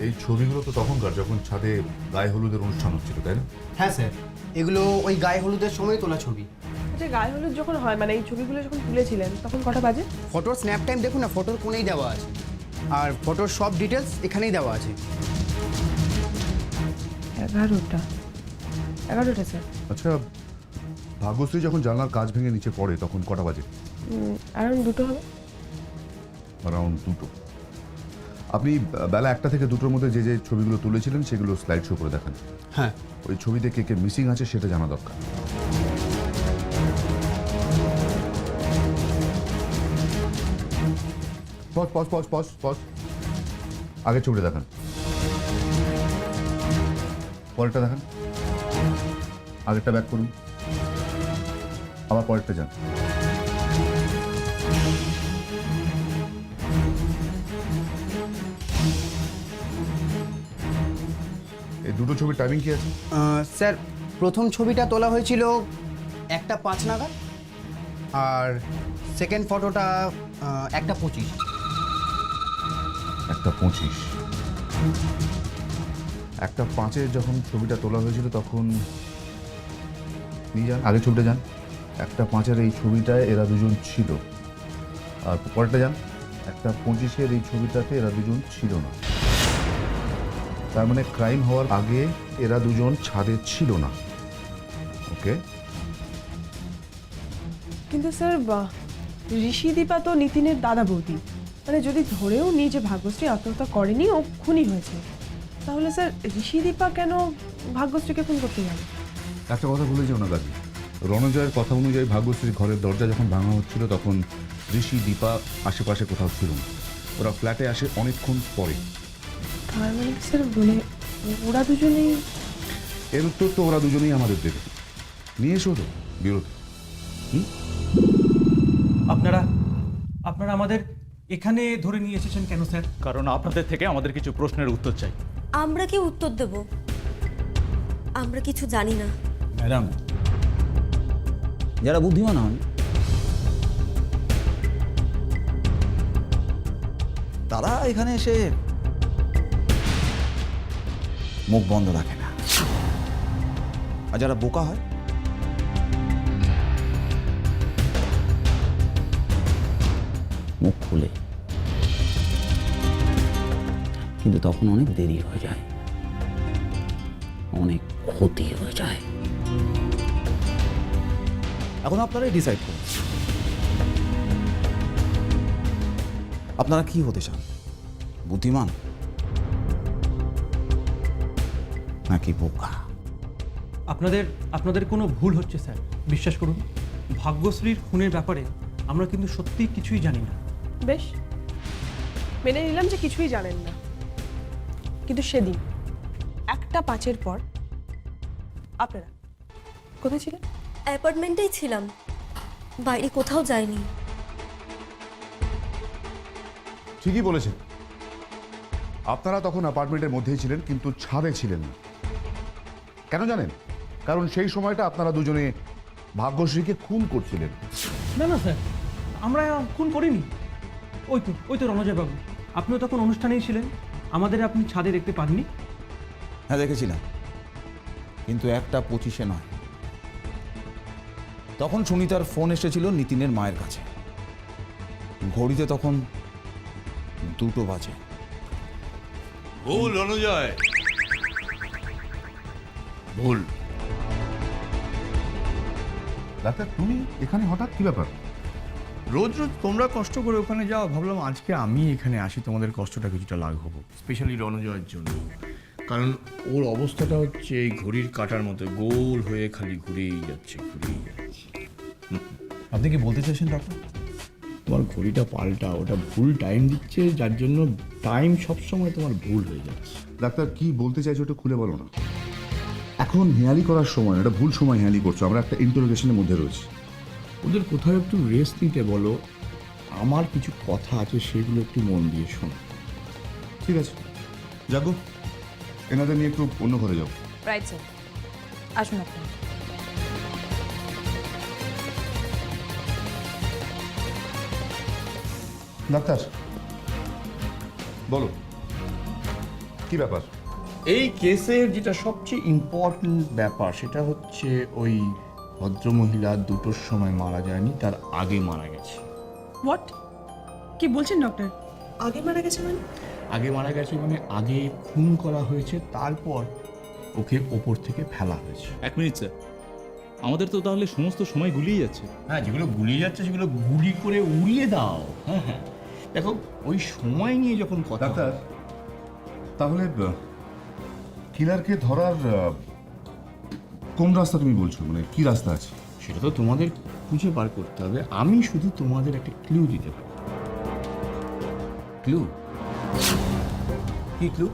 এই ছবিগুলো তো তখনকার, যখন ছাদে গায়ে হলুদের অনুষ্ঠান হচ্ছিল, তাই না? হ্যাঁ স্যার, এগুলো ওই গায়ে হলুদের সময় তোলা ছবি। আচ্ছা গায়ে হলুদ যখন হয় মানে এই ছবিগুলো যখন তুলেছিলেন তখন কটা বাজে? ফটোর স্ন্যাপ টাইম দেখুন না, ফটোর কোণেই দেওয়া আছে, আর ফটোর সব ডিটেলস এখানেই দেওয়া আছে। 11টা স্যার। আচ্ছা, ভাগ্যশ্রী যখন জানলার কাঁচ ভেঙে নিচে পড়ে তখন কটা বাজে? অ্যারাউন্ড 2টো হবে। অ্যারাউন্ড 2টো। আপনি বেলা 1টা থেকে 2টোর মধ্যে যে যে ছবিগুলো তুলেছিলেন সেগুলো স্লাইড শো করে দেখান। হ্যাঁ। ওই ছবিতে কে কে মিসিং আছে সেটা জানা দরকার। Pause pause pause pause pause. আগের ছবিটা দেখান, পরেরটা দেখান, আগেরটা ব্যাক করুন, আবার পরেরটা যান। এই দুটো ছবির টাইমিং কি আছে? স্যার প্রথম ছবিটা তোলা হয়েছিল 1:05 নাগাদ, আর সেকেন্ড ফটোটা 1:25। 1:25। 1:05 যখন ছবিটা তোলা হয়েছিল তখন নিয়ে যান, আগের ছবিটা যান। 1:05 এই ছবিটায় এরা দুজন ছিল, আর পরেরটা যান। 1:25 এই ছবিটাতে এরা দুজন ছিল না। তার মানে ক্রাইম হওয়ার আগে এরা দুজন ছাদে ছিল না। ওকে। কিন্তু স্যার ঋষি দীপা তো নিতিনের দাদা বৌদি, মানে যদি ধরেও নিই যে ভাগ্যশ্রী আত্মহত্যা করেনি, ও খুনই হয়েছে, তাহলে স্যার ঋষি দীপা কেন ভাগ্যশ্রীকে খুন করতে যাবে? একটা কথা ভুলে যাও না গাজী, রণজয়ের কথা অনুযায়ী ভাগ্যশ্রীর ঘরের দরজা যখন ভাঙা হচ্ছিল তখন ঋষি দীপা আশেপাশে কোথাও ছিল না। ওরা ফ্ল্যাটে আসে অনেকক্ষণ পরে। তার মানে স্যার বলে ওরা দুজনেই? এর উত্তর তো ওরা দুজনেই আমাদের দেবে। নিয়ে এসো তো বিরতি। আপনারা আমাদের এখানে ধরে নিয়ে এসেছেন কেন স্যার? কারণ আপনাদের থেকে আমাদের কিছু প্রশ্নের উত্তর চাই। আমরা কি উত্তর দেব? আমরা কিছু জানি না। ম্যাডাম, যারা বুদ্ধিমান হন তারা এখানে এসে মুখ বন্ধ রাখে না, আর যারা বোকা হয় মুখ খুলে, কিন্তু তখন অনেক দেরি হয়ে যায়, অনেক ক্ষতি হয়ে যায়। এখন আপনারাই ডিসাইড করুন আপনারা কি হতে চান, বুদ্ধিমান নাকি বোকা? আপনাদের কোনো ভুল হচ্ছে স্যার, বিশ্বাস করুন। ভাগ্যশ্রীর খুনের ব্যাপারে আমরা কিন্তু সত্যি কিছুই জানি না। বেশ, মেনে নিলাম যে কিছুই জানেন না, কিন্তু সেদিন 1:05 পর আপনারা কোথায় ছিলেন? অ্যাপার্টমেন্টেই ছিলাম, বাইরে কোথাও যাইনি। ঠিকই বলেছেন, আপনারা তখন অ্যাপার্টমেন্টের মধ্যেই ছিলেন কিন্তু ছাদে ছিলেন না। কেন জানেন? কারণ সেই সময়টা আপনারা দুজনে ভাগ্যশ্রীকে খুন করছিলেন। না না স্যার, আমরা খুন করিনি। ওই তো রণজয় বাবু, আপনিও তখন অনুষ্ঠানেই ছিলেন, আমাদের আপনি ছাদে দেখতে পাননি? হ্যাঁ দেখেছিলাম, কিন্তু 1:25 নয়। তখন সুনিতার ফোন এসেছিল নিতিনের মায়ের কাছে, ঘড়িতে তখন 2টো বাজে। ভুল অনুজয়, ভুল। ডাক্তার, তুমি এখানে হঠাৎ কি ব্যাপার? রোজ রোজ তোমরা কষ্ট করে ওখানে যাও, ভাবলাম আজকে আমি এখানে আসি, তোমাদের কষ্টটা কিছুটা লাঘব হোক, স্পেশালি রণজয়ের জন্য। কারণ ওর অবস্থাটা হচ্ছে এই ঘড়ির কাঁটার মতো গোল হয়ে খালি ঘুরেই যাচ্ছে। আপনি কি বলতে চাইছেন ডক্টর? তোমার ঘড়িটা পাল্টা, ওটা ভুল টাইম দিচ্ছে, যার জন্য টাইম সবসময় তোমার ভুল হয়ে যাচ্ছে। ডাক্তার কি বলতে চাইছো একটু খুলে বলো না। এখন হেয়ালি করার সময়, এটা ভুল সময় হেয়ালি করছো, আমরা একটা ইন্টারোগেশনের মধ্যে রয়েছি। ওদের কোথাও একটু রেস্ট নিতে বলো, আমার কিছু কথা আছে সেগুলো একটু মন দিয়ে শোনো। ঠিক আছে, যাগো, এনাদের নিয়ে একটু অন্য ঘরে যাও। রাইট স্যার, আসুন আপনি। ডাক্তার বলো কি ব্যাপার? এই কেসের যেটা সবচেয়ে ইম্পর্টেন্ট ব্যাপার সেটা হচ্ছে ওই ভদ্রমহিলা 2টোর সময় মারা যায়নি, তার আগে মারা গেছে। হোয়াট কি বলছেন ডক্টর? আগে মারা গেছে মানে? আগে মারা গেছে মানে আগে খুন করা হয়েছে, তারপর ওকে ওপর থেকে ফেলা হয়েছে। 1 মিনিট স্যার, আমাদের তো তাহলে সমস্ত সময় গুলিয়ে যাচ্ছে। হ্যাঁ, যেগুলো গুলিয়ে যাচ্ছে সেগুলো গুলি করে উড়িয়ে দাও। হ্যাঁ হ্যাঁ, দেখো ওই সময় নিয়ে যখন কথা ডাক্তার, তাহলে কিলারকে ধরার কোন রাস্তা তুমি বলছো, মানে কি রাস্তা আছে? সেটা তো তোমাদের খুঁজে বার করতে হবে। আমি শুধু তোমাদের একটা ক্লু দিতে পারি। ক্লু? কি ক্লু?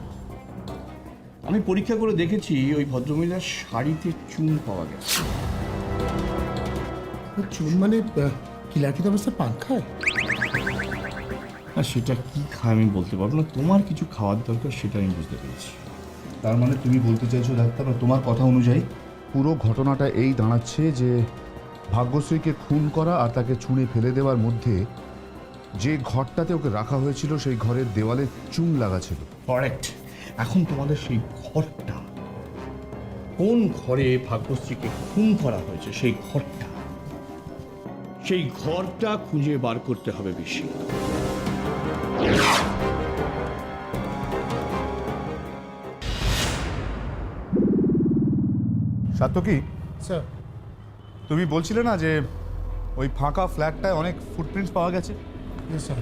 আমি পরীক্ষা করে দেখেছি ওই ভদ্রমহিলার শাড়িতে চুন পাওয়া গেছে। চুন মানে কিলার কি অবস্থা পান খায়? না, সেটা কি খায় আমি বলতে পারবো না। তোমার কিছু খাওয়ার দরকার, সেটা আমি বুঝতে পেরেছি। তার মানে তুমি বলতে চাইছো ডাক্তার, বা তোমার কথা অনুযায়ী পুরো ঘটনাটা এই দাঁড়াচ্ছে যে ভাগ্যশ্রীকে খুন করা আর তাকে ছুঁড়ে ফেলে দেওয়ার মধ্যে যে ঘরটাতে ওকে রাখা হয়েছিল সেই ঘরের দেওয়ালে চুন লাগা ছিল। কারেক্ট। এখন তোমাদের সেই ঘরটা, কোন ঘরে ভাগ্যশ্রীকে খুন করা হয়েছে সেই ঘরটা খুঁজে বার করতে হবে বেশি। সাত্যকী, স্যার তুমি বলছিলে না যে ওই ফাঁকা ফ্ল্যাটটায় অনেক ফুটপ্রিন্টস পাওয়া গেছে? স্যার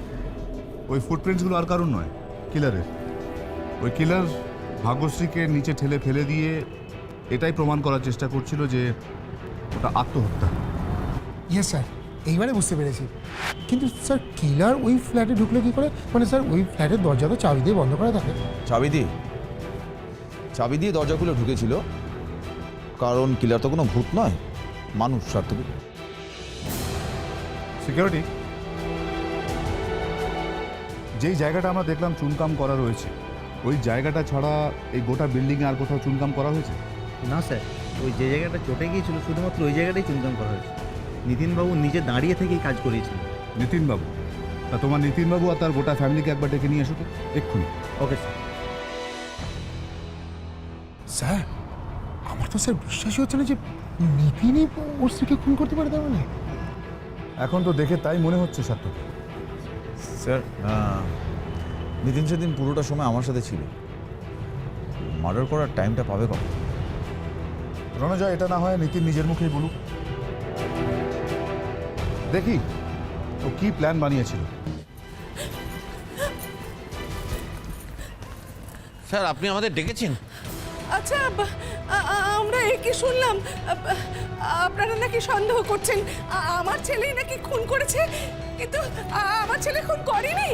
ওই ফুটপ্রিন্টসগুলো আর কারণ নয়, কিলারের। ওই কিলার ভাগ্যশ্রীকে নিচে ঠেলে ফেলে দিয়ে এটাই প্রমাণ করার চেষ্টা করছিল যে ওটা আত্মহত্যা। ইয়েস স্যার, এইবারে বুঝতে পেরেছি। কিন্তু স্যার কিলার ওই ফ্ল্যাটে ঢুকলো কি করে? মানে স্যার ওই ফ্ল্যাটের দরজা তো চাবি দিয়ে বন্ধ করা থাকে। চাবি দিয়ে দরজা খুলে ঢুকেছিল, কারণ কিলার তো কোনো ভূত নয়, মানুষ। সার্থকী, সিকিউরিটি, যেই জায়গাটা আমরা দেখলাম চুনকাম করা রয়েছে, ওই জায়গাটা ছাড়া এই গোটা বিল্ডিংয়ে আর কোথাও চুনকাম করা হয়েছে? না স্যার, ওই যে জায়গাটা চটে গিয়েছিল শুধুমাত্র ওই জায়গাটাই চুনকাম করা হয়েছে। নিতিনবাবু নিজে দাঁড়িয়ে থেকেই কাজ করিয়েছিলেন। নিতিনবাবু? তা তোমার নিতিনবাবু আর তার গোটা ফ্যামিলিকে একবার ডেকে নিয়ে এসো তো এক্ষুনি। Okay sir. স্যার আমার তো স্যার বিশ্বাসই হচ্ছে না যে নিতিনই ওর স্ত্রীকে খুন করতে পারে। তার মানে এখন তো দেখে তাই মনে হচ্ছে। সাত্যকী স্যার, নিতিন সেদিন পুরোটা সময় আমার সাথে ছিল। মার্ডার করার টাইমটা পাবে কখন? রণজয়, এটা না হয় নিতিন নিজের মুখেই বলুক। দেখি ও কি প্ল্যান বানিয়েছিল। স্যার, আপনি আমাদের ডেকেছেন? আচ্ছা, আমরা কি শুনলাম আপনারা নাকি সন্দেহ করছেন আমার ছেলেই নাকি খুন করেছে, কিন্তু আমার ছেলে খুন করেনি।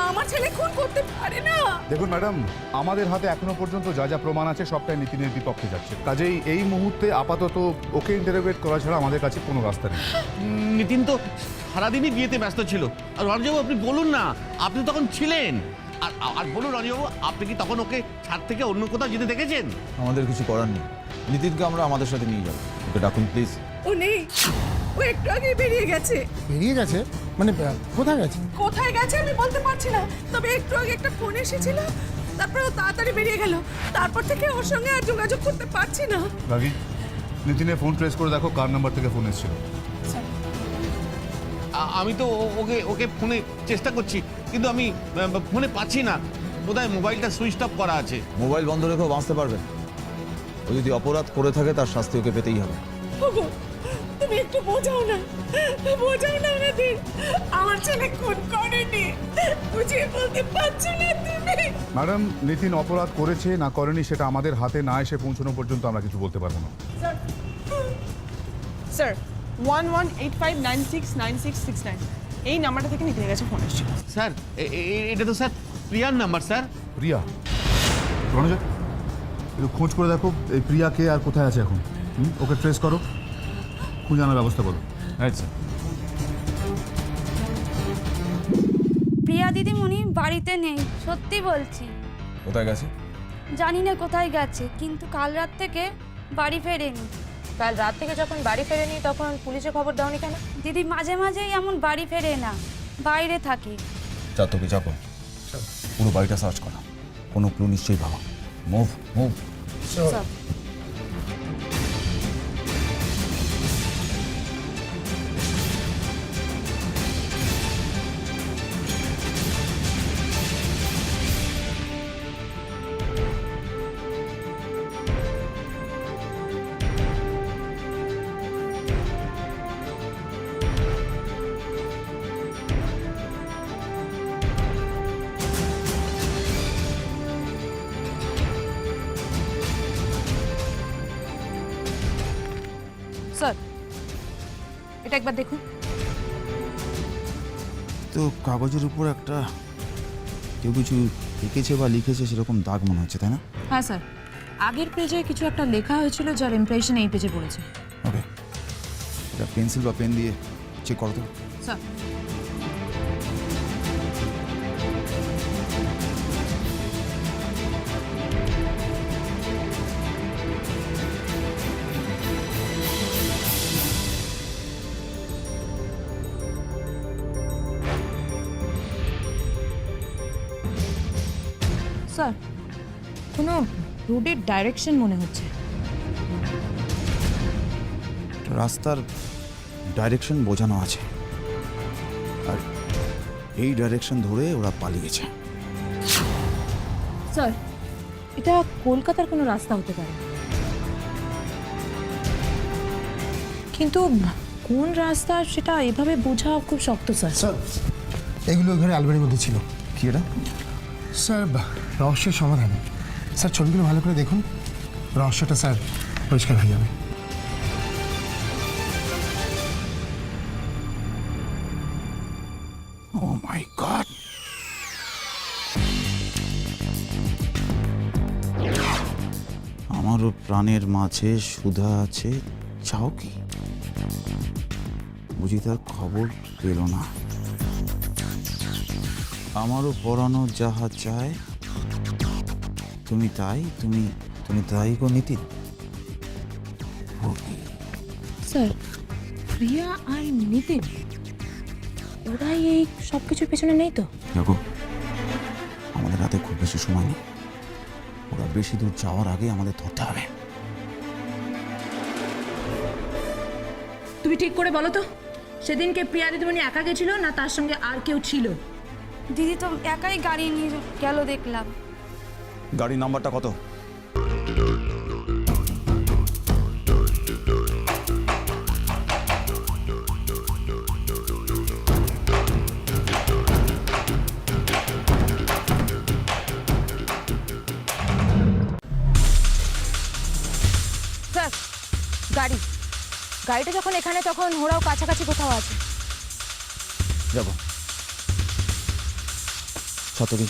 আমার ছেলে খুন করতে পারে না। দেখুন ম্যাডাম, আমাদের হাতে এখনো পর্যন্ত যা যা প্রমাণ আছে সবটাই নিতিনের বিপক্ষে যাচ্ছে। কাজেই এই মুহূর্তে আপাতত ওকে ইন্টারোগেট করা ছাড়া আমাদের কাছে কোনো রাস্তা নেই। নিতিন তো সারাদিনই বিয়েতে ব্যস্ত ছিল। আর রণজবাবু, আপনি বলুন না, আপনি তখন ছিলেন। আর বলুন রণজবাবু, আপনি কি তখন ওকে ছাদ থেকে অন্য কোথাও যেতে দেখেছেন? আমাদের কিছু করার নেই, নিতিনকে আমরা আমাদের সাথে নিয়ে যাবো। ওকে ডাকুন প্লিজ। ও নেই, ও একটু আগে বেরিয়ে গেছে। বেরিয়ে গেছে মানে কোথায় গেছে? কোথায় গেছে আমি বলতে পারছি না, তবে একটু আগে একটা ফোন এসেছিল, তারপরে ও তাড়াতাড়ি বেরিয়ে গেল। তারপর থেকে ওর সঙ্গে আর যোগাযোগ করতে পারছি না। রাগি, নিতিনের ফোন ট্রেস করে দেখো কার নাম্বার থেকে ফোন এসেছিল। আমি তো ওকে ফোনে চেষ্টা করছি, কিন্তু আমি ফোনে পাচ্ছি না। বোধহয় মোবাইলটা সুইচ অফ করা আছে। মোবাইল বন্ধ রেখেও বাঁচতে পারবেন? ও যদি অপরাধ করে থাকে তার শাস্তি ওকে পেতেই হবে। ওগো, তুমি একটু বোঝাও না ওনাদের। আমার ছেলে খুন করেনি, বুঝিয়ে বলতে পারছো না তুমি? ম্যাডাম, নিতিন অপরাধ করেছে না করেনি সেটা আমাদের হাতে না এসে পৌঁছানো পর্যন্ত আমরা কিছু বলতে পারবো না। স্যার 1185969669 এই নাম্বারটা থেকে নিতে গেছে ফোন এসেছিল। স্যার, এটা তো স্যার প্রিয়ার নাম্বার। স্যার, প্রিয়া? রণজয়, একটু খোঁজ করে দেখো এই প্রিয়া কে আর কোথায় আছে এখন। ওকে ট্রেস করো, খুঁজে আনার ব্যবস্থা করো। আচ্ছা। প্রিয়া দিদিমণি বাড়িতে নেই, সত্যি বলছি। কোথায় গেছে? জানি না কোথায় গেছে, কিন্তু কাল রাত থেকে বাড়ি ফেরেনি। কাল রাত থেকে যখন বাড়ি ফেরেনি তখন পুলিশে খবর দাওনি কেন? দিদি মাঝে মাঝেই এমন বাড়ি ফেরে না, বাইরে থাকে। চাতকি চাকো, পুরো বাড়িটা সার্চ করা, কোনো ক্লু নিশ্চয়ই পাবো। Move move. সব এটা একবার দেখুন। তো কাগজের উপর একটা কেউ কিছু এঁকেছে বা লিখেছে সেরকম দাগ মনে হচ্ছে, তাই না? হ্যাঁ স্যার, আগের পেজে কিছু একটা লেখা হয়েছিল যার ইমপ্রেশন এই পেজে পড়েছে। ওকে, এটা পেন্সিল বা পেন দিয়ে চেক করো তো। স্যার, স্যার কোনো রোডের ডাইরেকশন মনে হচ্ছে। রাস্তার ডাইরেকশন বোঝানো আছে, আর এই ডাইরেকশন ধরে ওরা পালিয়েছে। স্যার, এটা কলকাতার কোনো রাস্তা হতে পারে, কিন্তু কোন রাস্তা সেটা এভাবে বোঝা খুব শক্ত স্যার। স্যার, এগুলো ওই ঘরে আলমারির মধ্যে ছিল। কি এটা? স্যার, রহস্যের সমাধান। স্যার, ছবিগুলো ভালো করে দেখুন, রহস্যটা স্যার পরিষ্কার হয়ে যাবে। ও মাই গড! আমারও প্রাণের মাঝে সুধা আছে, চাও কি? বুঝি তার খবর পেল না। আমারও পরানো যাহা চায়, তুমি তাই, তুমি তুমি তাই গো নিতিন। স্যার, প্রিয়া আর নিতিন ওরাই এই সব কিছুর পেছনে নেই তো? দেখো, আমাদের হাতে খুব বেশি সময় নেই, ওরা বেশি দূর যাওয়ার আগে আমাদের ধরতে হবে। তুমি ঠিক করে বলো তো, সেদিনকে প্রিয়া দিদিমণি একা গেছিল না তার সঙ্গে আর কেউ ছিল? দিদি তো একাই গাড়ি নিয়ে গেল দেখলাম। গাড়ির নাম্বারটা কত? স্যার, গাড়িটা যখন এখানে তখন ওরাও কাছাকাছি কোথাও আছে। যাবো শতকী।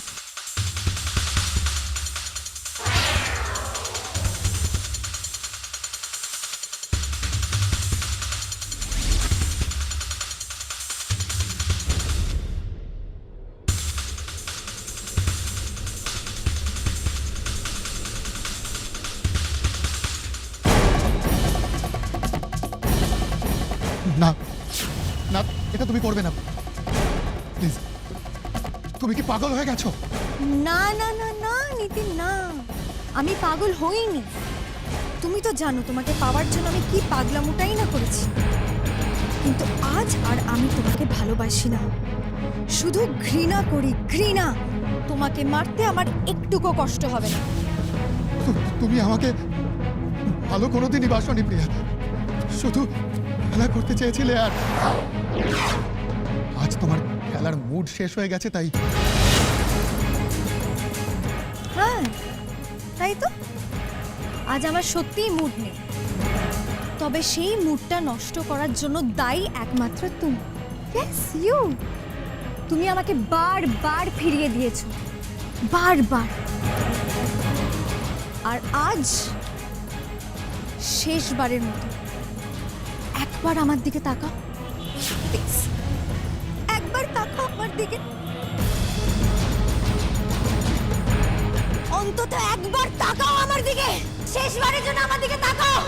না না, এটা তুমি করবে না প্লিজ। তুমি কি পাগল হয়ে গেছো? না না না না নিতিন, না, আমি পাগল হইনি। তুমি তো জানো তোমাকে পাওয়ার জন্য আমি কি পাগলামোটাই না করেছি। কিন্তু আজ আর আমি তোমাকে ভালোবাসি না, শুধু ঘৃণা করি, ঘৃণা। তোমাকে মারতে আমার একটুকু কষ্ট হবে না। তুমি আমাকে ভালো কোনোদিনই বাসনি প্রিয়া, শুধু খেলা করতে চেয়েছিলে, আর আজ তোমার খেলার মুড শেষ হয়ে গেছে। তাই হ্যাঁ, তাই তো আজ আমার সত্যিই মুড নেই। তবে সেই মুডটা নষ্ট করার জন্য দায়ী একমাত্র তুমি। Yes, you. তুমি আমাকে বারবার ফিরিয়ে দিয়েছো, বারবার। আর আজ শেষবারের মতো একবার আমার দিকে তাকাও, প্লিজ। একবার তাকাও আমার দিকে, অন্তত একবার তাকাও আমার দিকে। শেষবারের জন্য আমার দিকে তাকাও।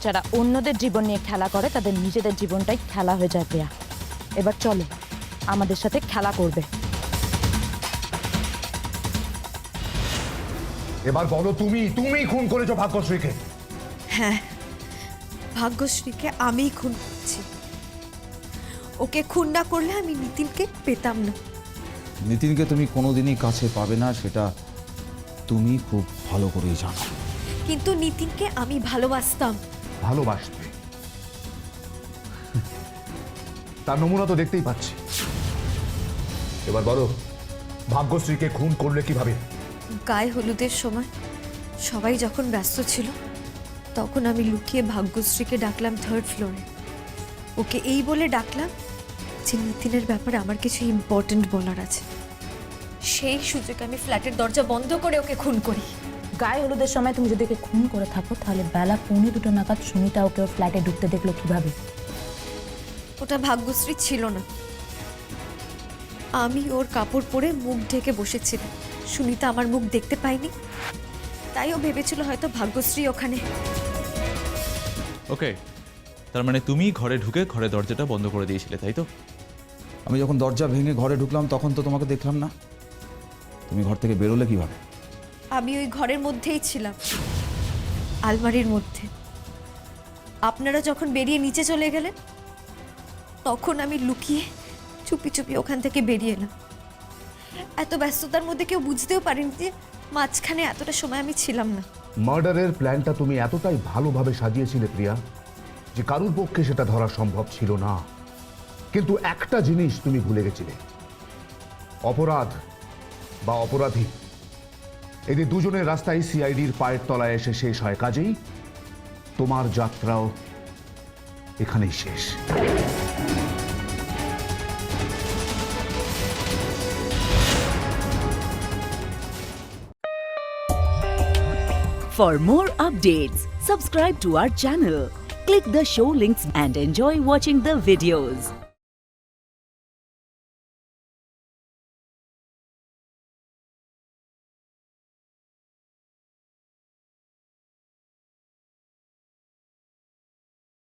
যারা অন্যদের জীবন নিয়ে খেলা করে তাদের নিজেদের জীবনটাই খেলা হয়ে যায় প্রিয়া। এবার চলো, আমাদের সাথে খেলা করবে। এবার বলো, তুমি খুন করেছো ভাগ্যশ্রীকে? হ্যাঁ, ভাগ্যশ্রীকে আমিই খুন করছি। ওকে খুন না করলে আমি নিতিনকে পেতাম না। নিতিনকে তুমি কোনোদিনই কাছে পাবে না, সেটা তুমি খুব ভালো করেই জানো। কিন্তু নিতিনকে আমি ভালোবাসতাম। ভালোবাসতে তার নমুনা তো দেখতেই পাচ্ছি। এবার বলো, ভাগ্যশ্রীকে খুন করলে কিভাবে? গায়ে হলুদের সময় সবাই যখন ব্যস্ত ছিল, তখন আমি লুকিয়ে ভাগ্যশ্রীকে ডাকলাম 3rd ফ্লোরে। ওকে এই বলে ডাকলাম যে নিতিনের ব্যাপারে আমার কিছু ইম্পর্ট্যান্ট বলার আছে। সেই সুযোগে আমি ফ্ল্যাটের দরজা বন্ধ করে ওকে খুন করি। গায়ে হলুদের সময় তুমি যদি ওকে খুন করে থাকো, তাহলে বেলা 1:45 নাগাদ সুনিতা ওকে ওর ফ্ল্যাটে ঢুকতে দেখলো কিভাবে? ওটা ভাগ্যশ্রী ছিল না। আমি ওর কাপড় পরে মুখ ঢেকে বসেছিলাম। সুনিতা আমার মুখ দেখতে পায়নি, তাই ও ভেবেছিল হয়তো ভাগ্যশ্রী ওখানে। ওকে, তার মানে তুমি ঘরে ঢুকে ঘরে দরজাটা বন্ধ করে দিয়েছিলে, তাই তো? আমি যখন দরজা ভেঙে ঘরে ঢুকলাম তখন তো তোমাকে দেখলাম না। তুমি ঘর থেকে বেরোলে কিভাবে? আমি ওই ঘরের মধ্যেই ছিলাম, আলমারির মধ্যে। আপনারা যখন বেরিয়ে নিচে চলে গেলেন, তখন আমি লুকিয়ে চুপি চুপি ওখান থেকে বেরিয়ে এলাম। এত ব্যস্ততার মধ্যে কেউ বুঝতেও পারেনি যে মাঝখানে এতটা সময় আমি ছিলাম না। মার্ডারের প্ল্যানটা তুমি এতটাই ভালোভাবে সাজিয়েছিলে প্রিয়া, যে কারুর পক্ষে সেটা ধরা সম্ভব ছিল না। কিন্তু একটা জিনিস তুমি ভুলে গেছিলে, অপরাধ বা অপরাধী এদের দুজনের রাস্তায় সিআইডির পায়ের তলায় এসে শেষ হয়। কাজেই তোমার যাত্রাও এখানেই শেষ। For more updates, subscribe to our channel, click the show links and enjoy watching the videos.